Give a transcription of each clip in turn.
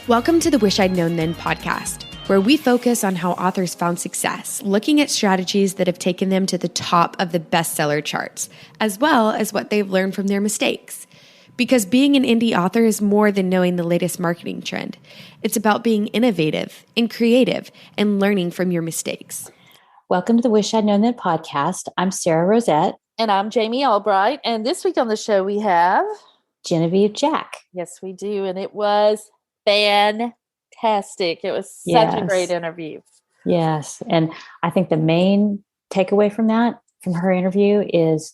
Welcome to the Wish I'd Known Then podcast, where we focus on how authors found success, looking at strategies that have taken them to the top of the bestseller charts, as well as what they've learned from their mistakes. Because being an indie author is more than knowing the latest marketing trend. It's about being innovative and creative and learning from your mistakes. Welcome to the Wish I'd Known Then podcast. I'm Sara Rosette. And I'm Jami Albright. And this week on the show we have Genevieve Jack. Yes, we do. And it was fantastic. It was such a great interview. Yes. And I think the main takeaway from her interview is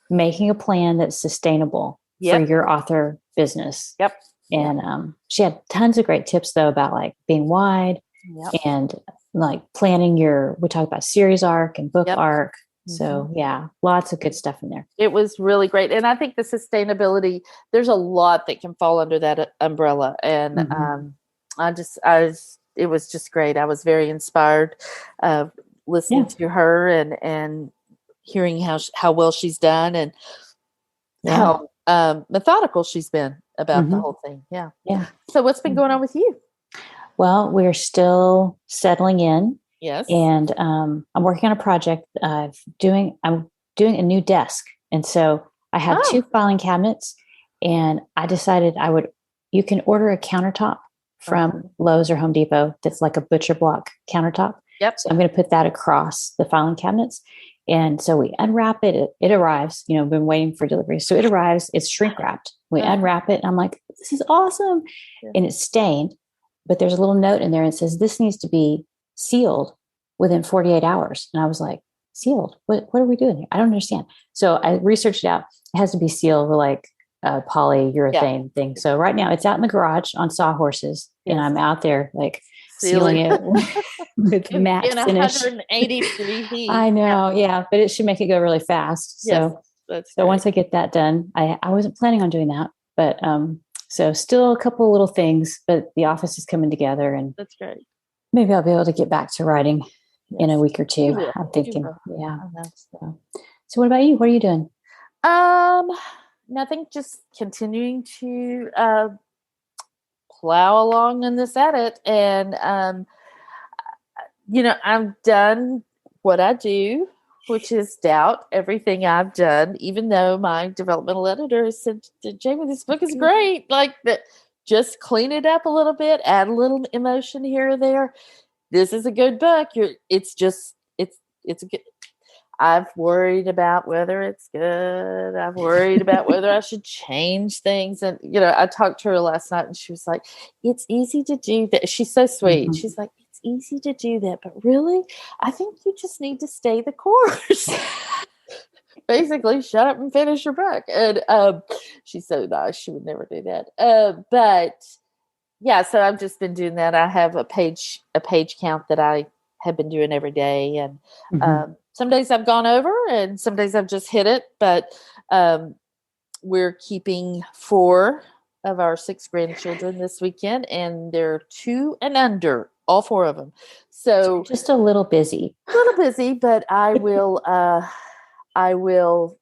making a plan that's sustainable for your author business. Yep. And she had tons of great tips though about like being wide and like planning we talked about series arc and book arc. So lots of good stuff in there. It was really great. And I think the sustainability, there's a lot that can fall under that umbrella. And it was just great. I was very inspired listening to her and hearing how well she's done and how methodical she's been about the whole thing. Yeah. Yeah. So what's been going on with you? Well, we're still settling in. Yes. And I'm working on a project. I'm doing a new desk. And so I have two filing cabinets and I decided you can order a countertop from Lowe's or Home Depot. That's like a butcher block countertop. Yep. So I'm going to put that across the filing cabinets. And so we unwrap it. It arrives, I've been waiting for delivery. So it arrives, it's shrink wrapped. We unwrap it and I'm like, this is awesome. Yeah. And it's stained, but there's a little note in there and it says, this needs to be sealed within 48 hours. And I was like, sealed? What are we doing here? I don't understand. So I researched it out. It has to be sealed with like a polyurethane thing. So right now it's out in the garage on sawhorses and I'm out there like sealing it with matte finish. 180-degree heat. I know. Yeah. But it should make it go really fast. So, once I get that done, I wasn't planning on doing that, but, so still a couple of little things, but the office is coming together and that's great. Maybe I'll be able to get back to writing in a week or two. I'm thinking, So what about you? What are you doing? Nothing, just continuing to plow along in this edit. And, I've done what I do, which is doubt everything I've done, even though my developmental editor has said, Jami, this book is great. Like that. Just clean it up a little bit, add a little emotion here or there. This is a good book. It's a good. I've worried about whether it's good. I've worried about whether I should change things. And, I talked to her last night and she was like, it's easy to do that. She's so sweet. Mm-hmm. She's like, it's easy to do that. But really, I think you just need to stay the course. Basically, shut up and finish your book. And she's so nice. She would never do that. So I've just been doing that. I have a page count that I have been doing every day. And some days I've gone over and some days I've just hit it. But we're keeping 4 of our 6 grandchildren this weekend. And they're 2 and under, all 4 of them. So just a little busy. But I will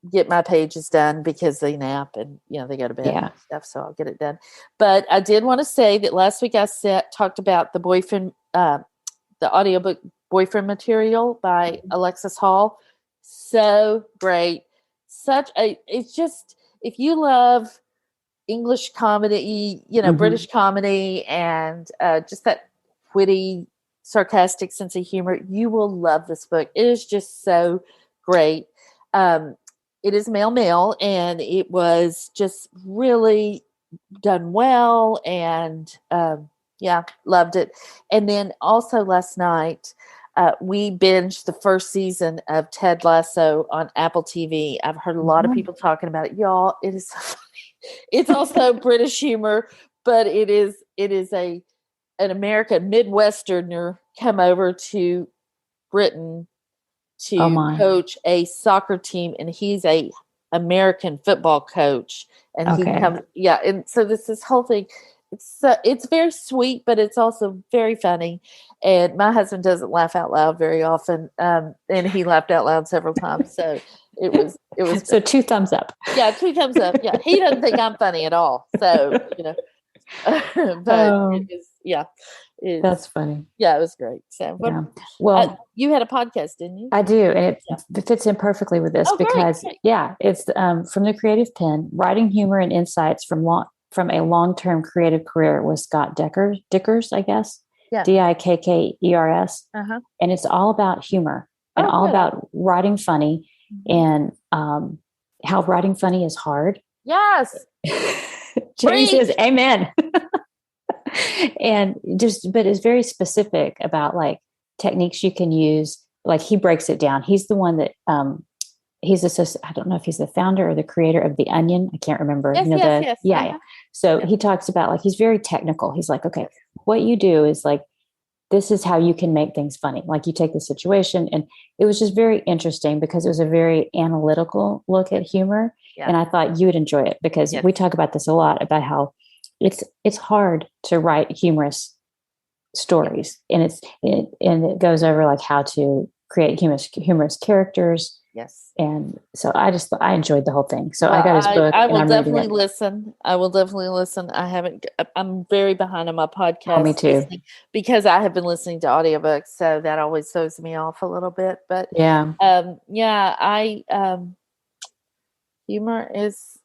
get my pages done because they nap and, they go to bed and stuff. So I'll get it done. But I did want to say that last week I talked about the boyfriend, the audiobook Boyfriend Material by Alexis Hall. So great. It's just, if you love English comedy, British comedy and just that witty, sarcastic sense of humor, you will love this book. It is just so great. It is male, and it was just really done well, and loved it. And then also last night, we binged the first season of Ted Lasso on Apple TV. I've heard a lot of people talking about it. Y'all, it is so funny. It's also British humor, but it is an American Midwesterner come over to Britain to coach a soccer team, and he's a American football coach, and he comes, and so this whole thing, it's very sweet, but it's also very funny. And my husband doesn't laugh out loud very often, and he laughed out loud several times. So it was. So 2 thumbs up. Yeah, 2 thumbs up. Yeah, he doesn't think I'm funny at all. So It was, yeah. That's funny. Yeah, it was great. So, well, you had a podcast, didn't you? I do. And it fits in perfectly with this because, great. It's from the Creative Penn, writing humor and insights from a long-term creative career with Scott Dikkers, I guess. Yeah. Dikkers. And it's all about humor and all about writing funny and how writing funny is hard. Yes. Jami says, amen. And but it's very specific about like techniques you can use. Like he breaks it down. He's the one that, I don't know if he's the founder or the creator of The Onion. I can't remember. Yes. Yeah. So he talks about like, he's very technical. He's like, okay, what you do is like, this is how you can make things funny. Like you take the situation, and it was just very interesting because it was a very analytical look at humor. Yeah. And I thought you would enjoy it because we talk about this a lot about how it's hard to write humorous stories. And it goes over like how to create humorous characters. Yes. And so I enjoyed the whole thing. So I got his book. I will definitely listen. I'm very behind on my podcast. Oh, me too. Because I have been listening to audiobooks. So that always throws me off a little bit. But humor is,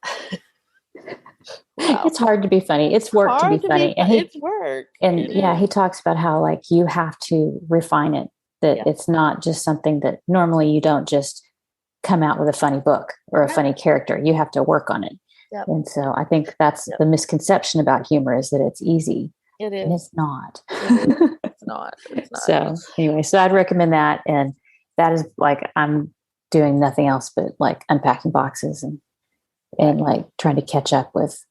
it's hard to be funny. It's work to be funny. It's work. And he talks about how like you have to refine it. That it's not just something that normally you don't just come out with a funny book or a funny character. You have to work on it. Yep. And so I think that's the misconception about humor is that it's easy. It is. And it's not. It's not. So anyway, so I'd recommend that. And that is like, I'm doing nothing else but like unpacking boxes and like trying to catch up with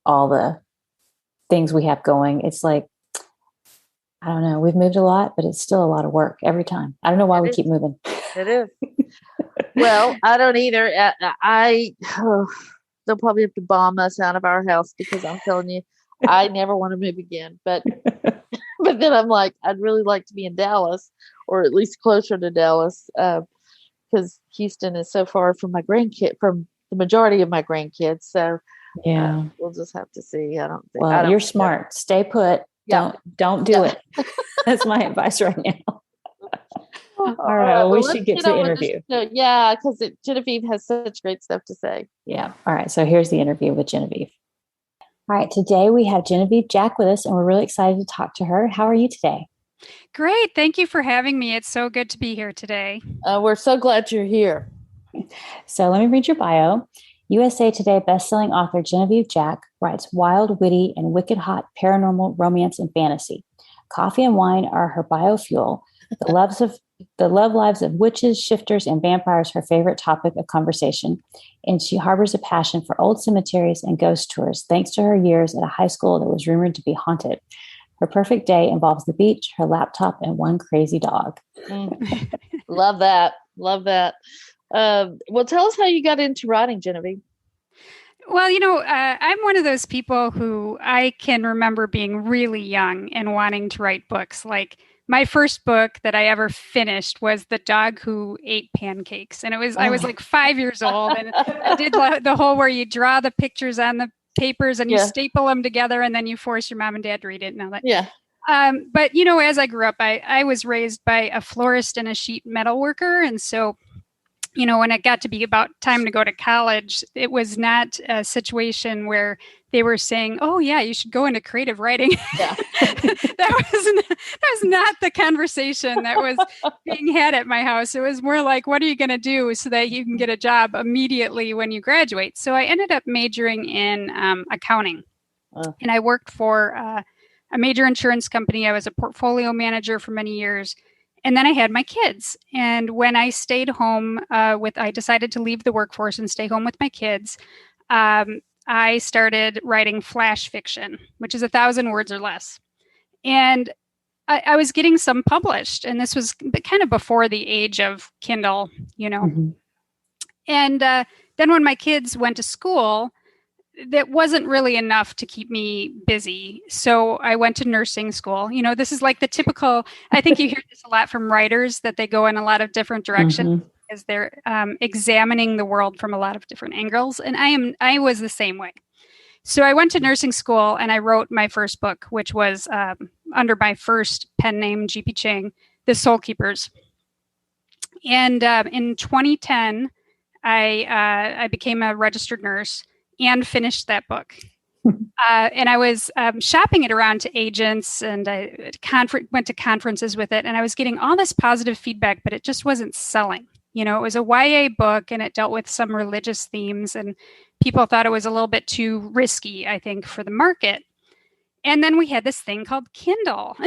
all the things we have going. It's like, I don't know. We've moved a lot, but it's still a lot of work every time. I don't know why we keep moving. It is. Well, I don't either. They'll probably have to bomb us out of our house because I'm telling you, I never want to move again. But then I'm like, I'd really like to be in Dallas, or at least closer to Dallas, because Houston is so far from from the majority of my grandkids. So we'll just have to see. I don't think. Well, you're smart. Stay put. Yeah. Don't do it. That's my advice right now. All right. Well, we should get to the interview. Yeah, because Genevieve has such great stuff to say. Yeah. All right. So here's the interview with Genevieve. All right. Today we have Genevieve Jack with us, and we're really excited to talk to her. How are you today? Great. Thank you for having me. It's so good to be here today. We're so glad you're here. So let me read your bio. USA Today bestselling author Genevieve Jack writes wild, witty, and wicked hot paranormal romance and fantasy. Coffee and wine are her biofuel. The love lives of witches, shifters, and vampires her favorite topic of conversation. And she harbors a passion for old cemeteries and ghost tours thanks to her years at a high school that was rumored to be haunted. Her perfect day involves the beach, her laptop, and one crazy dog. Love that. Love that. Well, tell us how you got into writing, Genevieve. Well, I'm one of those people who I can remember being really young and wanting to write books. Like my first book that I ever finished was The Dog Who Ate Pancakes. And I was like 5 years old, and I did the whole where you draw the pictures on the papers and you staple them together and then you force your mom and dad to read it and all that. Yeah. But as I grew up, I was raised by a florist and a sheet metal worker. And so when it got to be about time to go to college, it was not a situation where they were saying, "Oh yeah, you should go into creative writing." Yeah. that was not the conversation that was being had at my house. It was more like, "What are you going to do so that you can get a job immediately when you graduate?" So I ended up majoring in accounting, and I worked for a major insurance company. I was a portfolio manager for many years. And then I had my kids. And when I stayed home I decided to leave the workforce and stay home with my kids. I started writing flash fiction, which is 1,000 words or less. And I was getting some published. And this was kind of before the age of Kindle, Mm-hmm. And then when my kids went to school, that wasn't really enough to keep me busy. So I went to nursing school. This is like the typical, I think you hear this a lot from writers, that they go in a lot of different directions because they're examining the world from a lot of different angles. And I was the same way. So I went to nursing school and I wrote my first book, which was under my first pen name, GP Ching, The Soul Keepers. And in 2010, I became a registered nurse and finished that book. And I was shopping it around to agents, and I went to conferences with it, and I was getting all this positive feedback, but it just wasn't selling. You know, it was a YA book, and it dealt with some religious themes, and people thought it was a little bit too risky, I think, for the market. And then we had this thing called Kindle.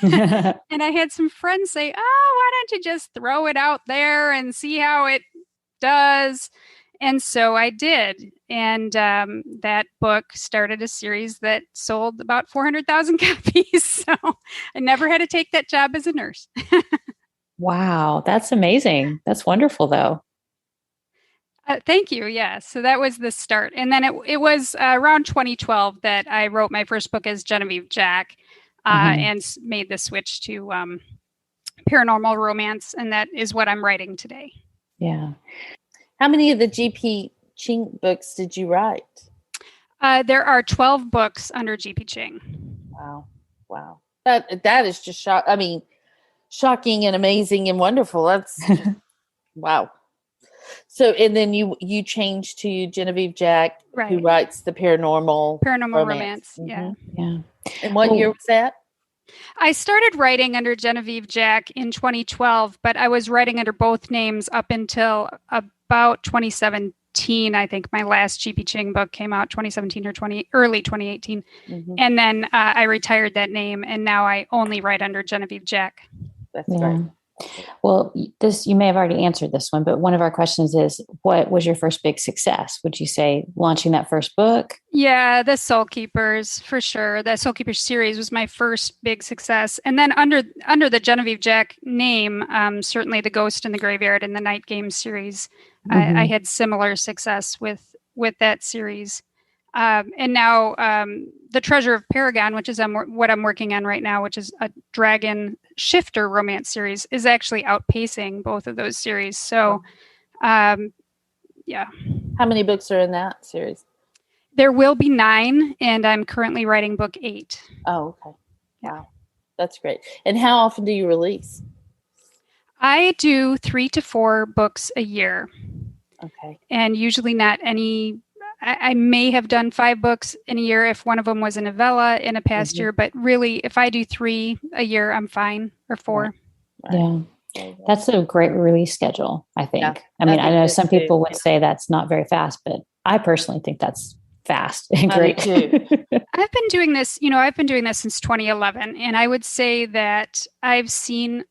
And I had some friends say, oh, why don't you just throw it out there and see how it does? And so I did. And that book started a series that sold about 400,000 copies. So I never had to take that job as a nurse. Wow. That's amazing. That's wonderful, though. Thank you. Yeah. So that was the start. And then it was around 2012 that I wrote my first book as Genevieve Jack and made the switch to paranormal romance. And that is what I'm writing today. Yeah. How many of the GP Ching books did you write? There are 12 books under GP Ching. Wow. That is just shocking and amazing and wonderful. That's just, wow. So, and then you changed to Genevieve Jack, right, who writes the paranormal romance. Mm-hmm. Yeah. And what year was that? I started writing under Genevieve Jack in 2012, but I was writing under both names up until about 2017. I think my last GP Ching book came out 2017 or early 2018. Mm-hmm. And then I retired that name, and now I only write under Genevieve Jack. That's great. Well, you may have already answered this one, but one of our questions is, what was your first big success? Would you say launching that first book? Yeah, the Soul Keepers, for sure. The Soul Keepers series was my first big success. And then under the Genevieve Jack name, certainly the Ghost in the Graveyard and the Night Game series, I had similar success with that series. And now the Treasure of Paragon, which is what I'm working on right now, which is a dragon shifter romance series, is actually outpacing both of those series. So, yeah. How many books are in that series? There will be 9, and I'm currently writing book 8. Oh, okay. Wow. That's great. And how often do you release? I do 3 to 4 books a year. Okay. And usually not any... I may have done 5 books in a year if one of them was a novella in a past year, but really, if I do 3 a year, I'm fine, or 4. Right. Yeah. That's a great release schedule, I think. Yeah, I mean, I know some people would say that's not very fast, but I personally think that's fast and great. I've been doing this, since 2011, and I would say that I've seen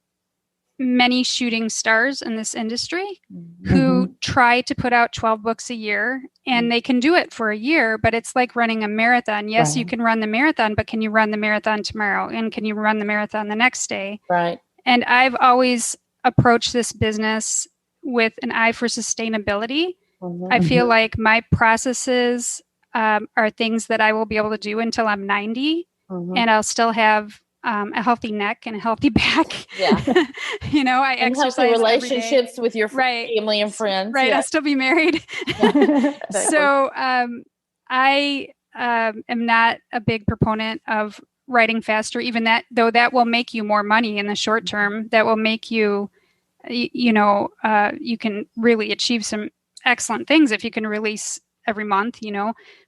many shooting stars in this industry who try to put out 12 books a year, and they can do it for a year, but it's like running a marathon. Yes, you can run the marathon, but can you run the marathon tomorrow? And can you run the marathon the next day? Right. And I've always approached this business with an eye for sustainability. I feel like my processes are things that I will be able to do until I'm 90, and I'll still have a healthy neck and a healthy back. Yeah. I exercise relationships with your family and friends. Right. Yeah. I'll still be married. So I am not a big proponent of writing faster, even though that will make you more money in the short term. That will make you, you can really achieve some excellent things if you can release every month,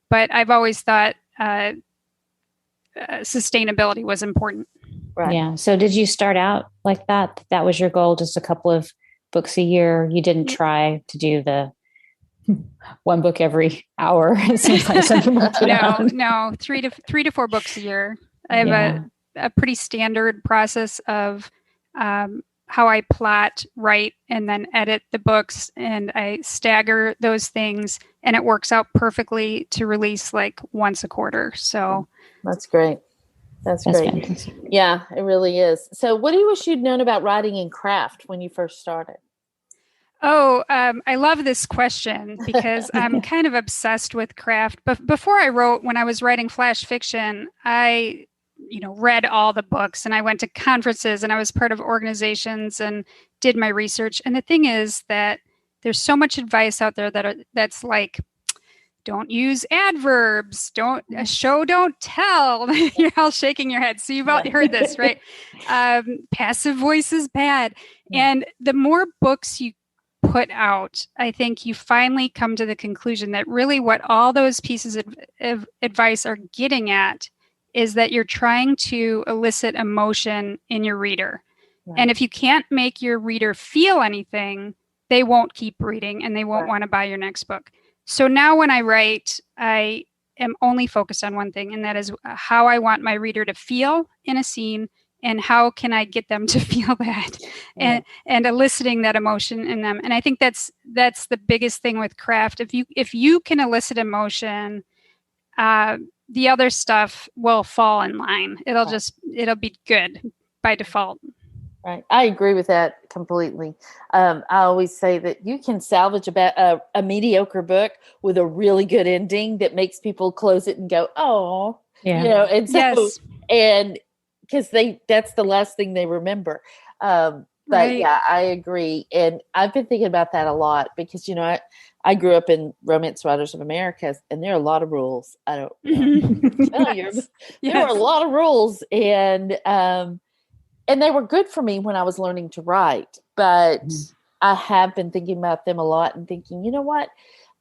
but I've always thought sustainability was important. Right. Yeah. So did you start out like that? That was your goal, just a couple of books a year? You didn't try to do the one book every hour? No, 3 to 4 books a year. I have a pretty standard process of how I plot, write, and then edit the books, and I stagger those things, and it works out perfectly to release like once a quarter. So that's great. That's great. Fantastic. Yeah, it really is. So what do you wish you'd known about writing and craft when you first started? Oh, I love this question because I'm kind of obsessed with craft. But before when I was writing flash fiction, I read all the books, and I went to conferences, and I was part of organizations and did my research. And the thing is that there's so much advice out there that's like don't use adverbs, don't show, don't tell. You're all shaking your head. So you've all heard this, right? Passive voice is bad. And the more books you put out, I think you finally come to the conclusion that really what all those pieces of advice are getting at is that you're trying to elicit emotion in your reader. Right. And if you can't make your reader feel anything, they won't keep reading and they won't want to buy your next book. So now when I write, I am only focused on one thing, and that is how I want my reader to feel in a scene and how can I get them to feel that and eliciting that emotion in them. And I think that's the biggest thing with craft. If you can elicit emotion, the other stuff will fall in line. It'll be good by default. Right. I agree with that completely. I always say that you can salvage about a mediocre book with a really good ending that makes people close it and go, oh, and so, and because that's the last thing they remember. But I agree. And I've been thinking about that a lot because, I grew up in Romance Writers of America, and there are a lot of rules. I don't know. There are a lot of rules, and they were good for me when I was learning to write. But I have been thinking about them a lot and thinking, you know what?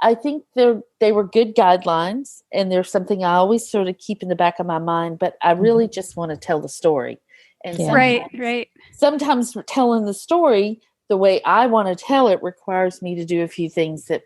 I think they were good guidelines, and there's something I always sort of keep in the back of my mind. But I really just want to tell the story, and sometimes telling the story the way I want to tell it requires me to do a few things that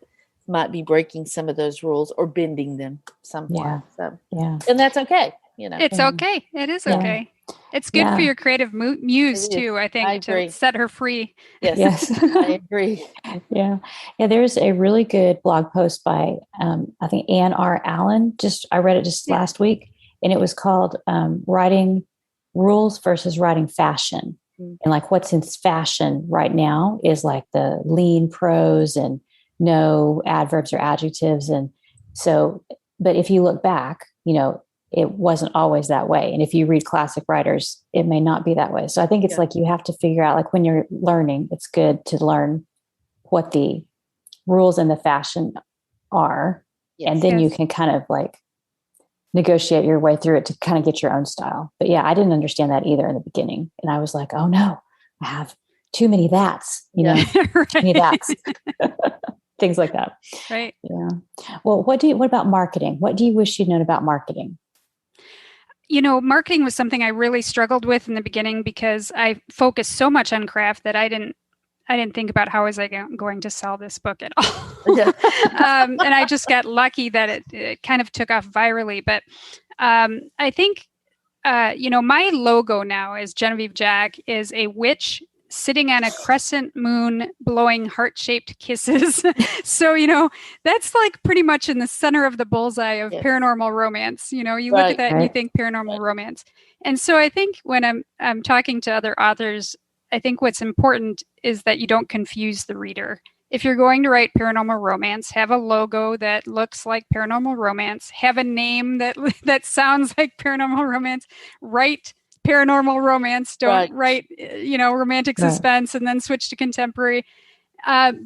might be breaking some of those rules or bending them somewhat. And that's okay. It's okay. It is okay. It's good for your creative muse too, I think, to set her free. Yes. I agree. Yeah. There's a really good blog post by, I think, Ann R. Allen. I read it just last week, and it was called Writing Rules versus Writing Fashion. And like what's in fashion right now is like the lean prose and no adverbs or adjectives. And so, but if you look back, it wasn't always that way. And if you read classic writers, it may not be that way. So I think it's like you have to figure out, like when you're learning, it's good to learn what the rules and the fashion are. And then you can kind of like negotiate your way through it to kind of get your own style. But I didn't understand that either in the beginning. And I was like, oh no, I have too many that's, too many that's. Things like that. Right. Yeah. Well, what about marketing? What do you wish you'd known about marketing? Marketing was something I really struggled with in the beginning because I focused so much on craft that I didn't think about how was I going to sell this book at all. And I just got lucky that it kind of took off virally. But I think, my logo now is Genevieve Jack is a witch sitting on a crescent moon blowing heart-shaped kisses. So, that's like pretty much in the center of the bullseye of paranormal romance. You look at that and you think paranormal romance. And so I think when I'm talking to other authors, I think what's important is that you don't confuse the reader. If you're going to write paranormal romance, have a logo that looks like paranormal romance, have a name that sounds like paranormal romance, write paranormal romance, don't write romantic suspense and then switch to contemporary,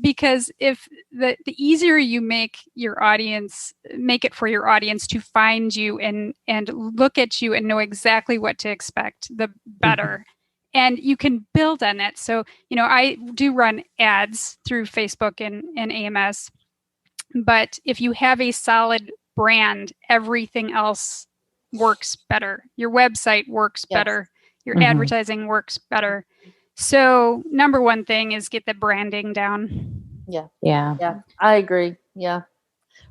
because if the easier you make it for your audience to find you and look at you and know exactly what to expect, the better. And you can build on that. So I do run ads through Facebook and AMS, but if you have a solid brand, everything else works better. Your website works better. Your advertising works better. So number one thing is get the branding down. Yeah. I agree. Yeah.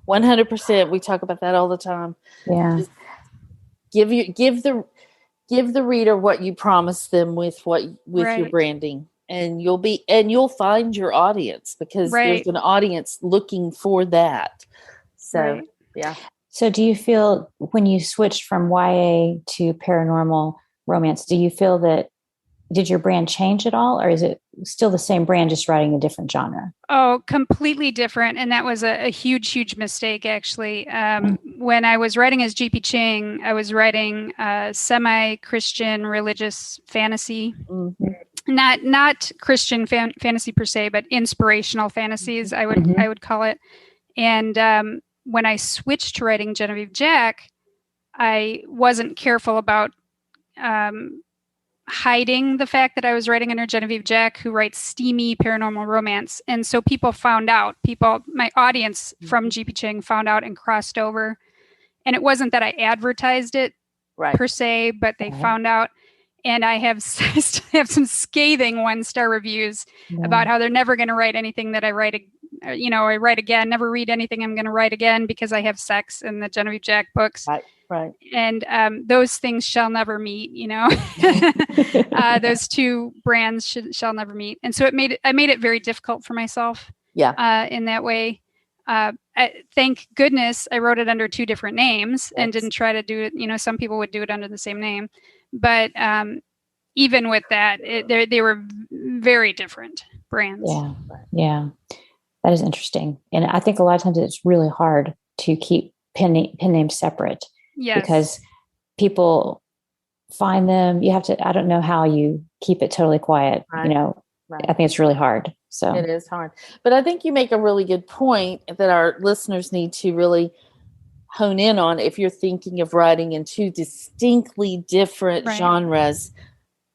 100%. We talk about that all the time. Yeah. Just give the reader what you promise them with your branding, and you'll find your audience because there's an audience looking for that. So, So do you feel when you switched from YA to paranormal romance, do you feel did your brand change at all, or is it still the same brand, just writing a different genre? Oh, completely different. And that was a huge, huge mistake, actually. When I was writing as G.P. Ching, I was writing semi-Christian religious fantasy. Not Christian fantasy per se, but inspirational fantasies, I would call it. And when I switched to writing Genevieve Jack, I wasn't careful about hiding the fact that I was writing under Genevieve Jack, who writes steamy paranormal romance. And so people found out, my audience from GP Ching found out and crossed over. And it wasn't that I advertised it per se, but they found out. And I have some scathing 1-star reviews about how they're never going to write anything that I write again, never read anything I'm going to write again because I have sex in the Genevieve Jack books. Right. And those things shall never meet, those two brands shall never meet. And so I made it very difficult for myself in that way. Thank goodness I wrote it under 2 different names and didn't try to do it. Some people would do it under the same name, but even with that, they were very different brands. Yeah. That is interesting. And I think a lot of times it's really hard to keep pen names separate. Yes. Because people find them. You have to, I don't know how you keep it totally quiet. Right. I think it's really hard. So it is hard. But I think you make a really good point that our listeners need to really hone in on. If you're thinking of writing in 2 distinctly different genres,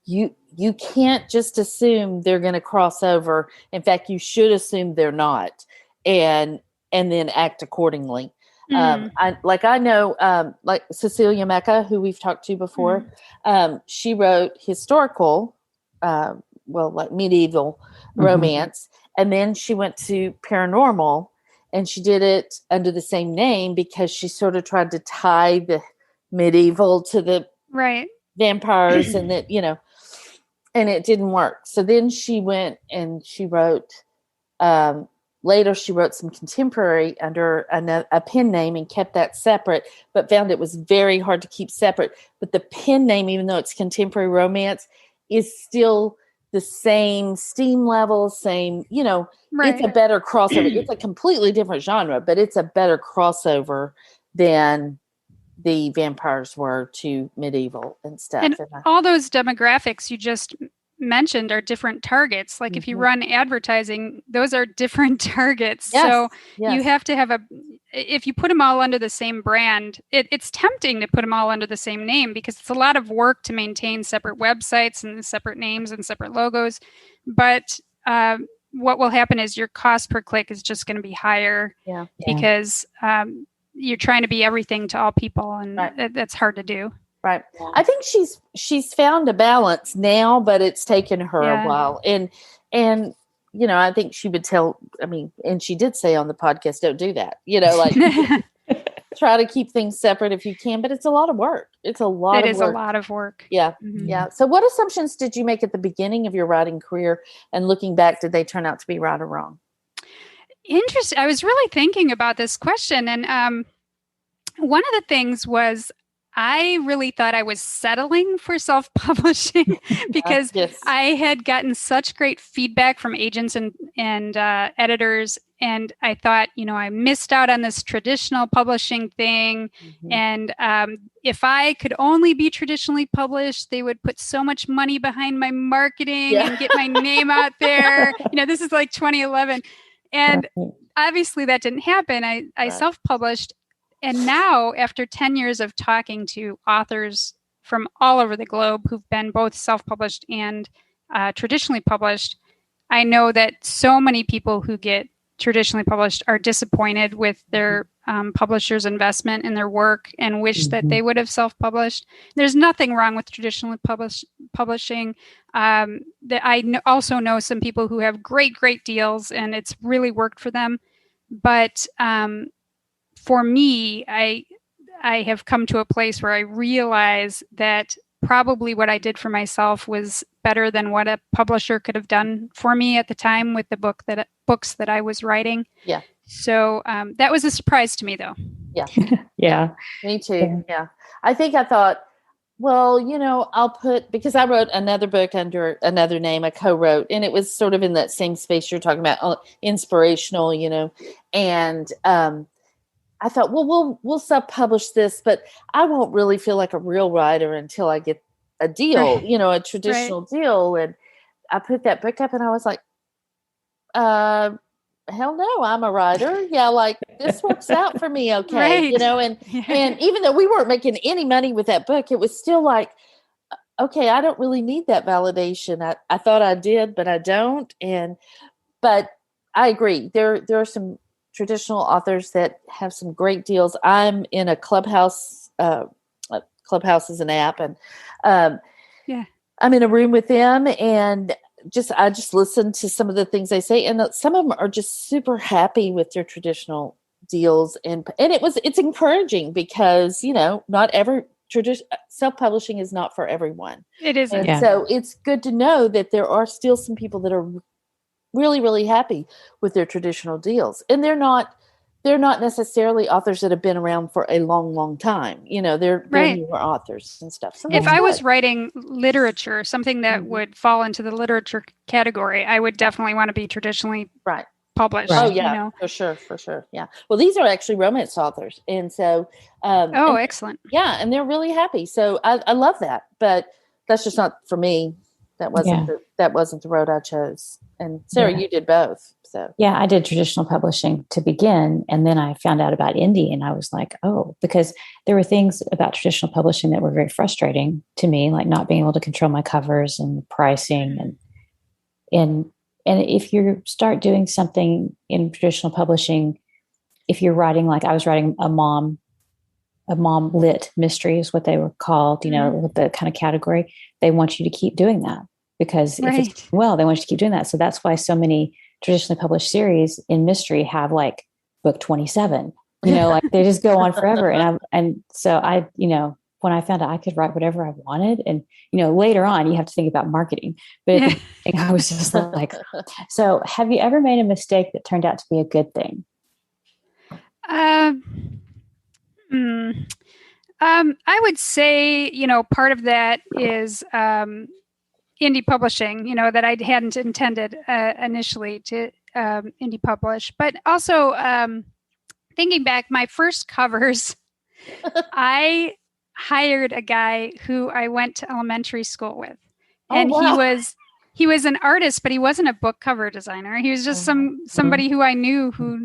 you can't just assume they're going to cross over. In fact, you should assume they're not, and then act accordingly. I know Cecelia Mecca, who we've talked to before, she wrote historical, medieval romance. And then she went to paranormal, and she did it under the same name because she sort of tried to tie the medieval to the vampires and that, and it didn't work. So then she went and she wrote, later, she wrote some contemporary under a pen name and kept that separate, but found it was very hard to keep separate. But the pen name, even though it's contemporary romance, is still the same steam level, same, it's a better crossover. It's a completely different genre, but it's a better crossover than the vampires were to medieval and stuff. And all those demographics you just mentioned are different targets. Like if you run advertising, those are different targets. So you have to have if you put them all under the same brand, it's tempting to put them all under the same name because it's a lot of work to maintain separate websites and separate names and separate logos. But what will happen is your cost per click is just going to be higher because you're trying to be everything to all people, and that's hard to do. Right. I think she's found a balance now, but it's taken her a while. And I think she would and she did say on the podcast, don't do that, try to keep things separate if you can, but it's a lot of work. It is a lot of work. Yeah. Mm-hmm. Yeah. So what assumptions did you make at the beginning of your writing career, and looking back, did they turn out to be right or wrong? Interesting. I was really thinking about this question. And one of the things was, I really thought I was settling for self-publishing because I had gotten such great feedback from agents and editors. And I thought, I missed out on this traditional publishing thing. And if I could only be traditionally published, they would put so much money behind my marketing and get my name out there. This is like 2011. And obviously that didn't happen. I self-published. And now, after 10 years of talking to authors from all over the globe who've been both self-published and traditionally published, I know that so many people who get traditionally published are disappointed with their publisher's investment in their work and wish that they would have self-published. There's nothing wrong with traditionally publishing. Also know some people who have great deals, and it's really worked for them. But for me, I have come to a place where I realize that probably what I did for myself was better than what a publisher could have done for me at the time with the books that I was writing. Yeah. So that was a surprise to me, though. Yeah. Yeah. Me too. Yeah. I think I thought, well, I'll because I wrote another book under another name, I co-wrote, and it was sort of in that same space you're talking about, inspirational, and I thought, well, we'll self-publish this, but I won't really feel like a real writer until I get a deal, a traditional deal. And I put that book up, and I was like, hell no, I'm a writer. Yeah, this works out for me. Okay. Right. You know, and even though we weren't making any money with that book, it was still like, okay, I don't really need that validation. I thought I did, but I don't. But I agree. There are some traditional authors that have some great deals. I'm in a Clubhouse. Clubhouse is an app, and I'm in a room with them, and I just listen to some of the things they say, and some of them are just super happy with their traditional deals, and it's encouraging because not every self-publishing is not for everyone. It isn't. And so it's good to know that there are still some people that are really, really happy with their traditional deals, and they're not necessarily authors that have been around for a long, long time. They're newer authors and stuff. So if I was writing literature, something that would fall into the literature category, I would definitely want to be traditionally published. Right. Oh yeah, for sure. Yeah. Well, these are actually romance authors. And so, excellent. Yeah. And they're really happy. So I love that, but that's just not for me. That wasn't the road I chose. And Sara, you did both. So yeah, I did traditional publishing to begin. And then I found out about indie, and I was like, oh, because there were things about traditional publishing that were very frustrating to me, like not being able to control my covers and pricing. And if you start doing something in traditional publishing, if you're writing, like I was writing a mom lit mystery is what they were called, with the kind of category, they want you to keep doing that because if it's they want you to keep doing that. So that's why so many traditionally published series in mystery have like book 27, like they just go on forever. And so I, when I found out I could write whatever I wanted, and, later on you have to think about marketing, but I was just like, so have you ever made a mistake that turned out to be a good thing? I would say, part of that is indie publishing, that I hadn't intended initially to indie publish. But also thinking back, my first covers, I hired a guy who I went to elementary school with. And he was an artist, but he wasn't a book cover designer. He was just somebody who I knew who,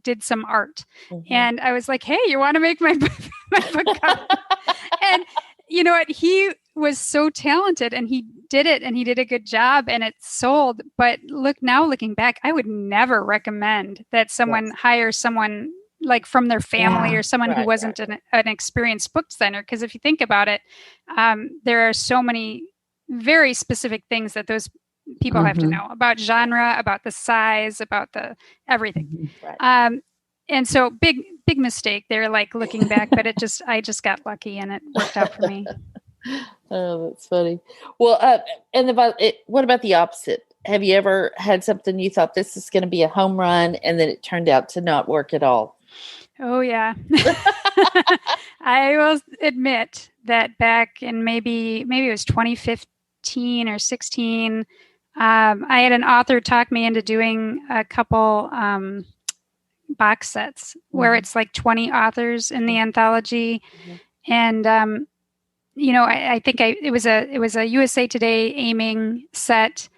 did some art. And I was like, hey, you want to make my book cover? And you know what? He was so talented, and he did it, and he did a good job, and it sold. But looking back, I would never recommend that someone hire someone like from their family or someone who wasn't an experienced book designer. Because if you think about it, there are so many very specific things that those people have to know about genre, about the size, about the everything. And so big mistake there, like looking back, but I just got lucky and it worked out for me. Oh, that's funny. Well, what about the opposite? Have you ever had something you thought this is going to be a home run and then it turned out to not work at all? Oh yeah. I will admit that back in maybe it was 2015 or 16, I had an author talk me into doing a couple box sets where it's like 20 authors in the anthology. And I think it was a USA Today aiming set,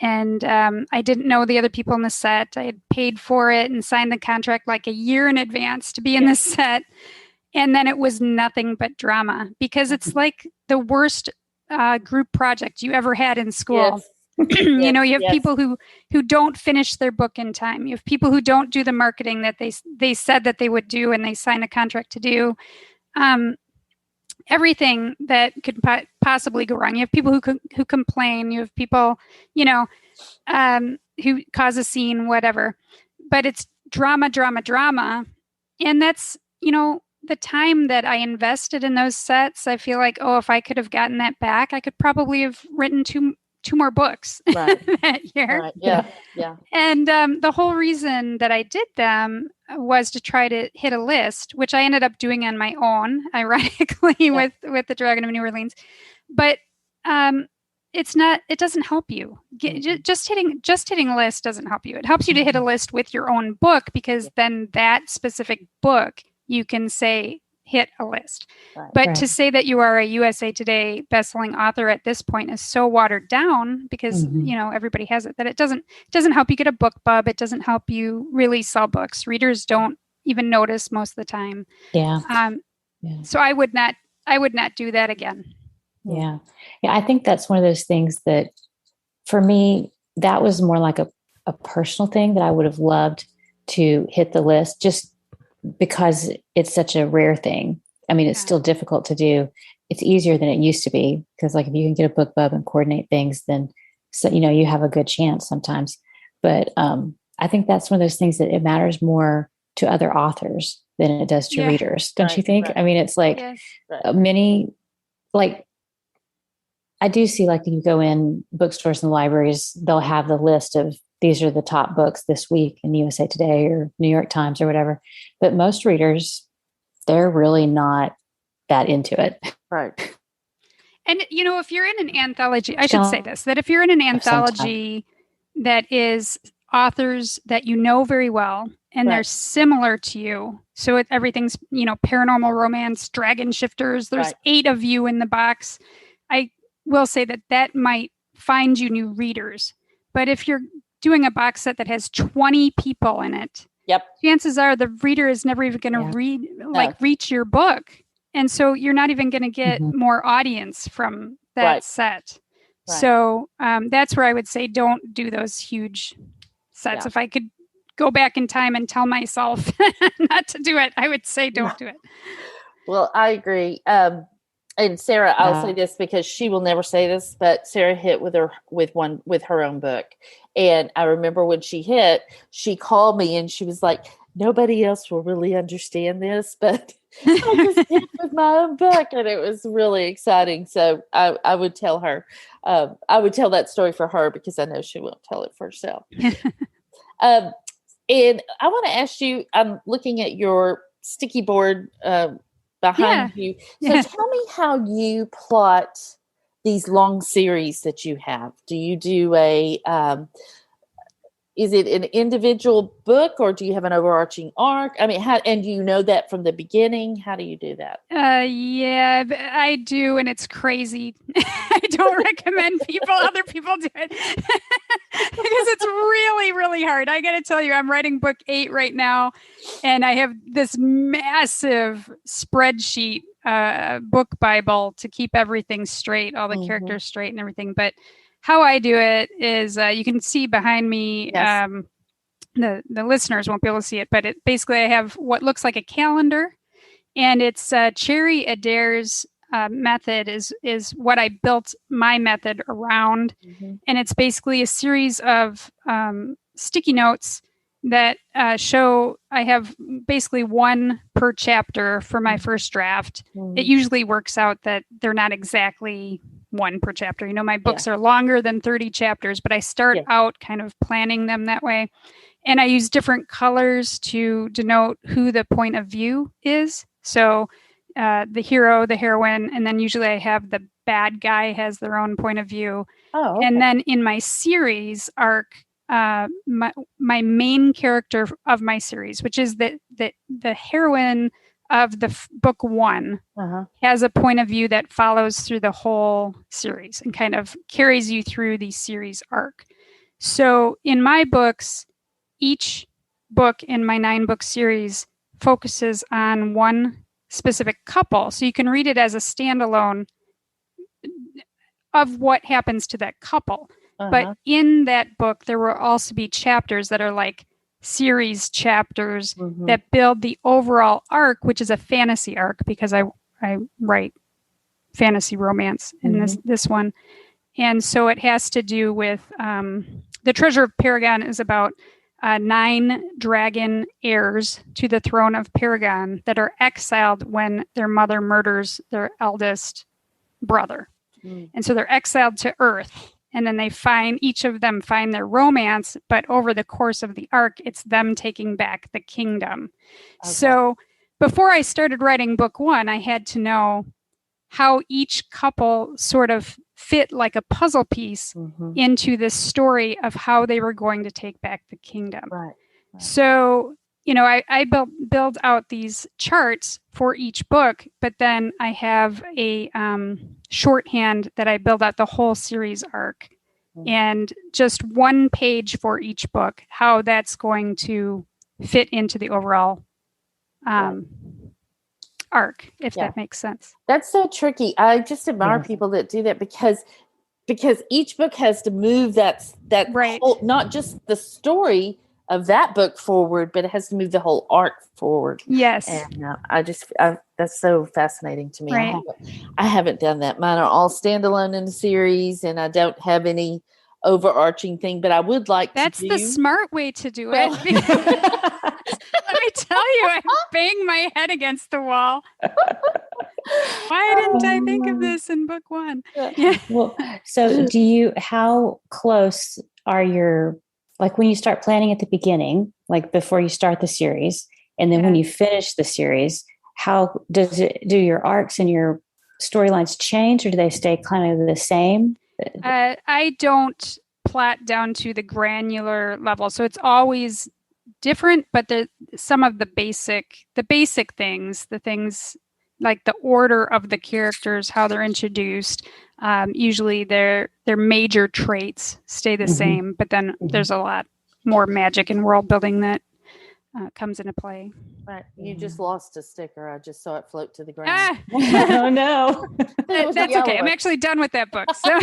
and I didn't know the other people in the set. I had paid for it and signed the contract like a year in advance to be in the set, and then it was nothing but drama because it's like the worst group project you ever had in school. You have people who don't finish their book in time. You have people who don't do the marketing that they said that they would do and they sign a contract to do. Everything that could possibly go wrong. You have people who complain. You have people, who cause a scene, whatever. But it's drama. And that's, the time that I invested in those sets, I feel like, if I could have gotten that back, I could probably have written two more books that year. Right. Yeah. And the whole reason that I did them was to try to hit a list, which I ended up doing on my own, ironically, with the Dragon of New Orleans. But it doesn't help you. Just hitting a list doesn't help you. It helps you to hit a list with your own book, because then that specific book you can say hit a list. But to say that you are a USA Today bestselling author at this point is so watered down because everybody has it, that it doesn't help you get a book bub. It doesn't help you really sell books. Readers don't even notice most of the time. Yeah. So I would not do that again. Yeah. I think that's one of those things that for me, that was more like a personal thing that I would have loved to hit the list just because it's such a rare thing. I mean, it's still difficult to do. It's easier than it used to be because like if you can get a book club and coordinate things, then you have a good chance sometimes. But I think that's one of those things that it matters more to other authors than it does to readers. Don't you think? Right. I mean, it's like many, like I do see like if you go in bookstores and libraries, they'll have the list of these are the top books this week in USA Today or New York Times or whatever. But most readers, they're really not that into it. Right. And, if you're in an anthology, I should say this, that if you're in an anthology that is authors that you know very well and they're similar to you, so everything's, paranormal romance, dragon shifters, there's 8 of you in the box, I will say that might find you new readers. But if you're doing a box set that has 20 people in it, chances are the reader is never even going to reach your book. And so you're not even going to get more audience from that set. Right. So that's where I would say don't do those huge sets. Yeah. If I could go back in time and tell myself not to do it, I would say don't do it. Well, I agree. And Sara, I'll say this because she will never say this, but Sara hit with her own book. And I remember when she hit, she called me and she was like, nobody else will really understand this, but I just hit with my own book. And it was really exciting. So I would tell her, I would tell that story for her because I know she won't tell it for herself. And I want to ask you, I'm looking at your sticky board behind you. So tell me how you plot these long series that you have. Do you do is it an individual book or do you have an overarching arc? I mean, and do you know that from the beginning? How do you do that? Yeah, I do. And it's crazy. I don't recommend other people do it because it's really, really hard. I got to tell you, I'm writing book 8 right now and I have this massive spreadsheet, book Bible to keep everything straight, all the characters straight and everything. But how I do it is you can see behind me, the listeners won't be able to see it, but basically I have what looks like a calendar and it's Cherry Adair's method is what I built my method around. And it's basically a series of sticky notes that show I have basically one per chapter for my first draft. It usually works out that they're not exactly one per chapter. My books are longer than 30 chapters, but I start out kind of planning them that way. And I use different colors to denote who the point of view is. So the hero, the heroine, and then usually I have the bad guy has their own point of view. Oh, okay. And then in my series arc, my main character of my series, which is the heroine of the book 1, has a point of view that follows through the whole series and kind of carries you through the series arc. So in my books, each book in my 9-book series focuses on one specific couple. So you can read it as a standalone of what happens to that couple. But in that book, there will also be chapters that are like series chapters that build the overall arc, which is a fantasy arc because I write fantasy romance in this one. And so it has to do with the Treasure of Paragon is about 9 dragon heirs to the throne of Paragon that are exiled when their mother murders their eldest brother. And so they're exiled to Earth. And then each of them find their romance, but over the course of the arc, it's them taking back the kingdom. Okay. So before I started writing book 1, I had to know how each couple sort of fit like a puzzle piece into this story of how they were going to take back the kingdom. Right. So, I build out these charts for each book, but then I have a shorthand that I build out the whole series arc and just one page for each book, how that's going to fit into the overall arc, if that makes sense. That's so tricky. I just admire people that do that because each book has to move that right. whole, not just the story of that book forward, but it has to move the whole arc forward. Yes. And that's so fascinating to me. Right. I haven't done that. Mine are all standalone in the series, and I don't have any overarching thing, but I would like That's to the smart way to do it. Let me tell you, I bang my head against the wall. Why didn't I think of this in book one? Yeah. Well, so how close are like when you start planning at the beginning, like before you start the series, and then when you finish the series, how do your arcs and your storylines change, or do they stay kind of the same? I don't plot down to the granular level, so it's always different. But some of the basic things, the things like the order of the characters, how they're introduced, usually their major traits stay the same. But then there's a lot more magic and world building that comes into play. Right. You just lost a sticker. I just saw it float to the ground. Oh no. That's okay. I'm actually done with that book. So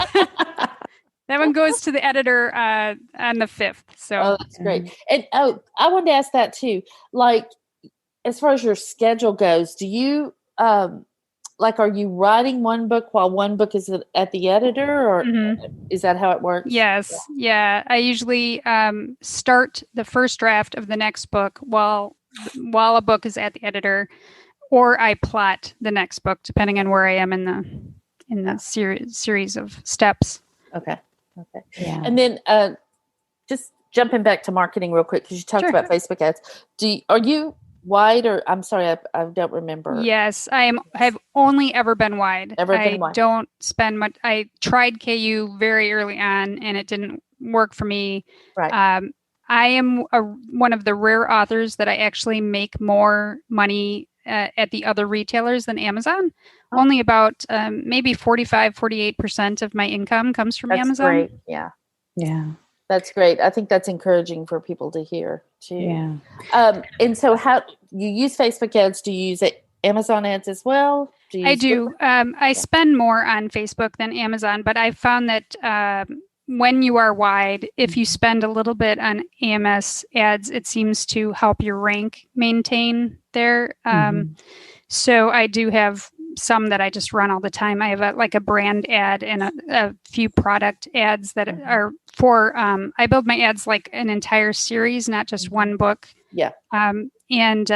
that one goes to the editor on the 5th. So that's great. And I wanted to ask that too. Like, as far as your schedule goes, do you are you writing one book while one book is at the editor, or is that how it works? Yes. Yeah. I usually start the first draft of the next book while a book is at the editor, or I plot the next book depending on where I am in the series of steps. Okay. Yeah. And then just jumping back to marketing real quick, because you talked about Facebook ads. Are you wide, or I'm sorry, I don't remember. Yes, have only ever been wide. I don't spend much. I tried KU very early on, and it didn't work for me. Right. I am one of the rare authors that I actually make more money at the other retailers than Amazon. Oh. Only about maybe 48% of my income comes from Amazon. Great. Yeah. That's great. I think that's encouraging for people to hear too. Yeah. And so, how you use Facebook ads? Do you use Amazon ads as well? I do. I spend more on Facebook than Amazon, but I found that when you are wide, if you spend a little bit on AMS ads, it seems to help your rank maintain there. So I do have some that I just run all the time. I have a brand ad and a few product ads that are for, I build my ads like an entire series, not just one book. Yeah. And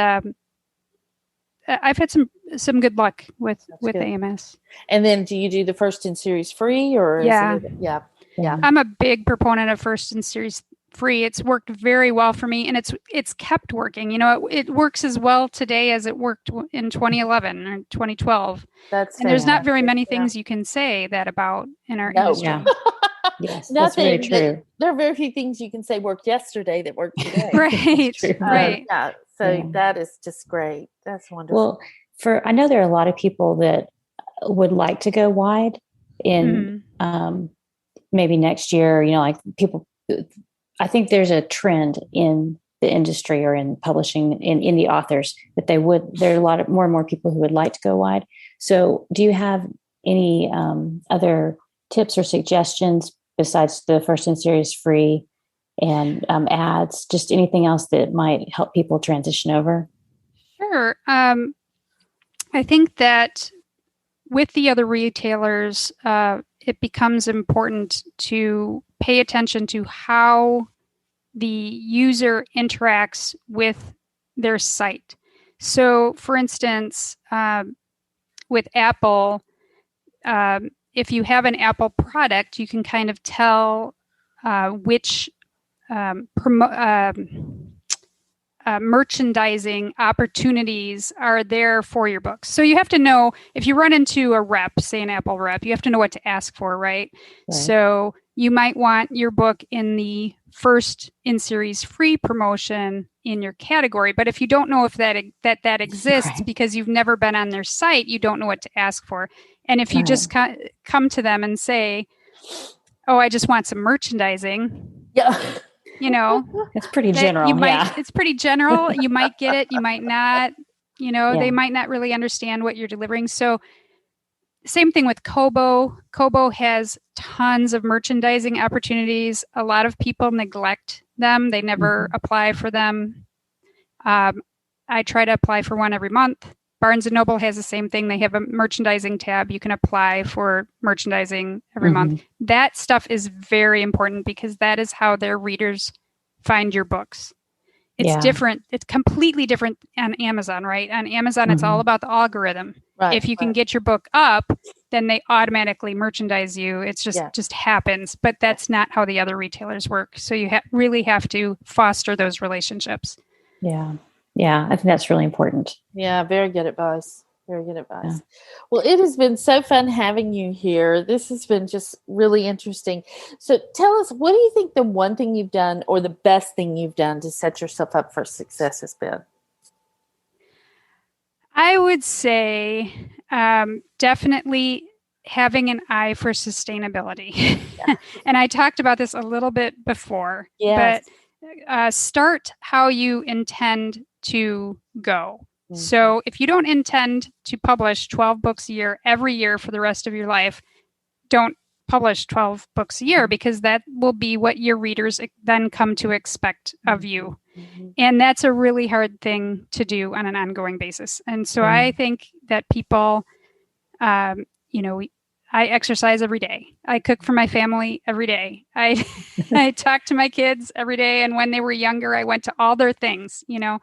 I've had some good luck with AMS. And then do you do the first in series free, or? Yeah. I'm a big proponent of first in series free. It's worked very well for me, and it's kept working. It works as well today as it worked in 2011 or 2012. And there's not very many things you can say that about in our industry. Yeah. Yes, that's very true. There are very few things you can say worked yesterday that worked today. Right. Right. Yeah. So that is just great. That's wonderful. Well, I know there are a lot of people that would like to go wide in maybe next year. Like people. I think there's a trend in the industry or in publishing in the authors that there are a lot of more and more people who would like to go wide. So do you have any other tips or suggestions besides the first in series free and ads, just anything else that might help people transition over? Sure. I think that with the other retailers, it becomes important to pay attention to how the user interacts with their site. So, for instance, with Apple, if you have an Apple product, you can kind of tell which merchandising opportunities are there for your books. So you have to know, if you run into a rep, say an Apple rep, you have to know what to ask for, right? So you might want your book in the first in series free promotion in your category. But if you don't know if that exists because you've never been on their site, you don't know what to ask for. And if you just come to them and say, "Oh, I just want some merchandising." Yeah. It's pretty general. It's pretty general. You might get it, you might not. They might not really understand what you're delivering. So same thing with Kobo. Kobo has tons of merchandising opportunities. A lot of people neglect them. They never apply for them. I try to apply for one every month. Barnes & Noble has the same thing. They have a merchandising tab. You can apply for merchandising every month. That stuff is very important because that is how their readers find your books. It's different. It's completely different on Amazon, right? On Amazon, it's all about the algorithm. Right, if you can get your book up, then they automatically merchandise you. It's just happens. But that's not how the other retailers work. So you really have to foster those relationships. Yeah. Yeah, I think that's really important. Yeah, very good advice. Very good advice. Yeah. Well, it has been so fun having you here. This has been just really interesting. So tell us, what do you think the one thing you've done or the best thing you've done to set yourself up for success has been? I would say definitely having an eye for sustainability. Yeah. And I talked about this a little bit before. Yes. But start how you intend to go. So if you don't intend to publish 12 books a year every year for the rest of your life, don't publish 12 books a year, because that will be what your readers then come to expect of you. And that's a really hard thing to do on an ongoing basis. And so I think that people, I exercise every day. I cook for my family every day. I talk to my kids every day. And when they were younger, I went to all their things, Yeah.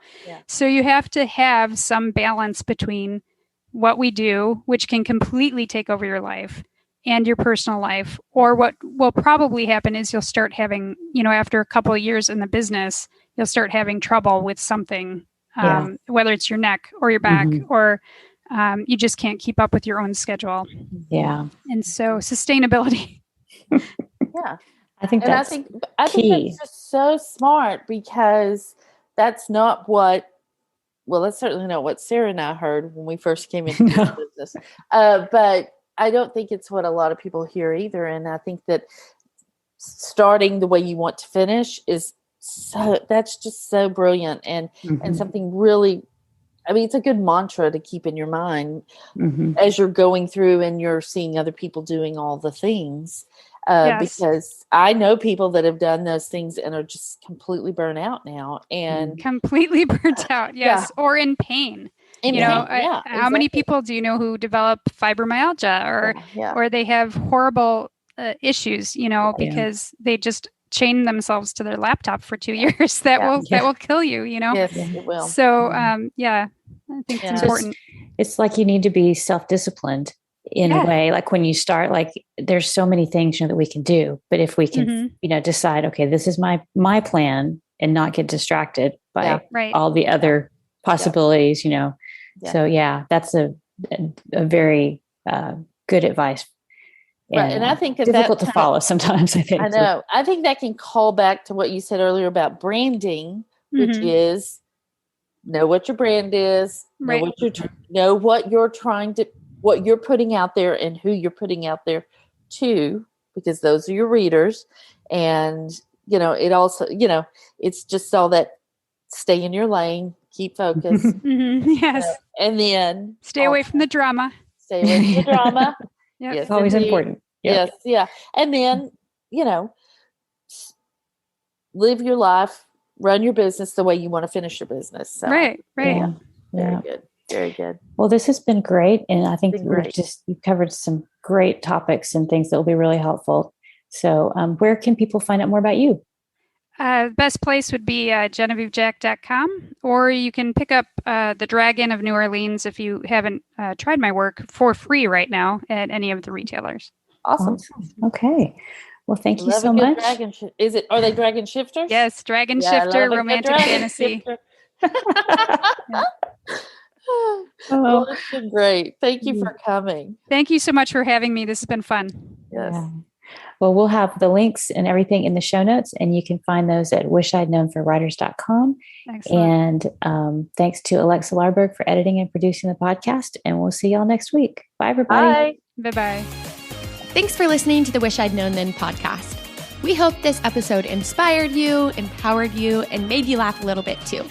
So you have to have some balance between what we do, which can completely take over your life, and your personal life. Or what will probably happen is you'll start having, after a couple of years in the business, you'll start having trouble with something, whether it's your neck or your back or you just can't keep up with your own schedule. Yeah. And so sustainability. Yeah. I think that's I think that's just so smart, because that's not that's certainly not what Sara and I heard when we first came into this business. But I don't think it's what a lot of people hear either. And I think that starting the way you want to finish that's just so brilliant and something really, it's a good mantra to keep in your mind as you're going through and you're seeing other people doing all the things. Because I know people that have done those things and are just completely burnt out now. And completely burnt out. Yes. Yeah. Or in pain. How many people do you know who develop fibromyalgia or they have horrible issues, because they just chain themselves to their laptop for 2 years. That will kill you, Yes, it will. So, I think it's important. It's like you need to be self-disciplined in a way. Like when you start, like there's so many things that we can do, but if we can, decide, okay, this is my plan, and not get distracted by all the other possibilities, So that's a very good advice. And I think difficult to follow sometimes. I think. I know. I think that can call back to what you said earlier about branding, which is know what your brand is, know what you're putting out there, and who you're putting out there to, because those are your readers. And it also, it's just all that stay in your lane, keep focused, yes, and then stay away from the drama. Stay away from the drama. Yep. Yes, it's always important. Yep. Yes, yeah. And then, live your life, run your business the way you want to finish your business. So, right. Yeah. Very good. Very good. Well, this has been great. And I think you covered some great topics and things that will be really helpful. So where can people find out more about you? The best place would be GenevieveJack.com, or you can pick up The Dragon of New Orleans if you haven't tried my work for free right now at any of the retailers. Awesome. Okay. Well, thank you so much. Are they dragon shifters? Yes, dragon shifter, romantic fantasy. Well, it's been great. Thank you for coming. Thank you so much for having me. This has been fun. Yes. Yeah. Well, we'll have the links and everything in the show notes, and you can find those at wishidknownforwriters.com. Excellent. And thanks to Alexa Larberg for editing and producing the podcast. And we'll see y'all next week. Bye, everybody. Bye. Bye-bye. Thanks for listening to the Wish I'd Known Then podcast. We hope this episode inspired you, empowered you, and made you laugh a little bit too.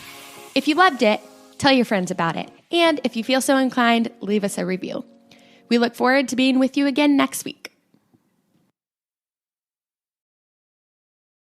If you loved it, Tell your friends about it. And if you feel so inclined, leave us a review. We look forward to being with you again next week.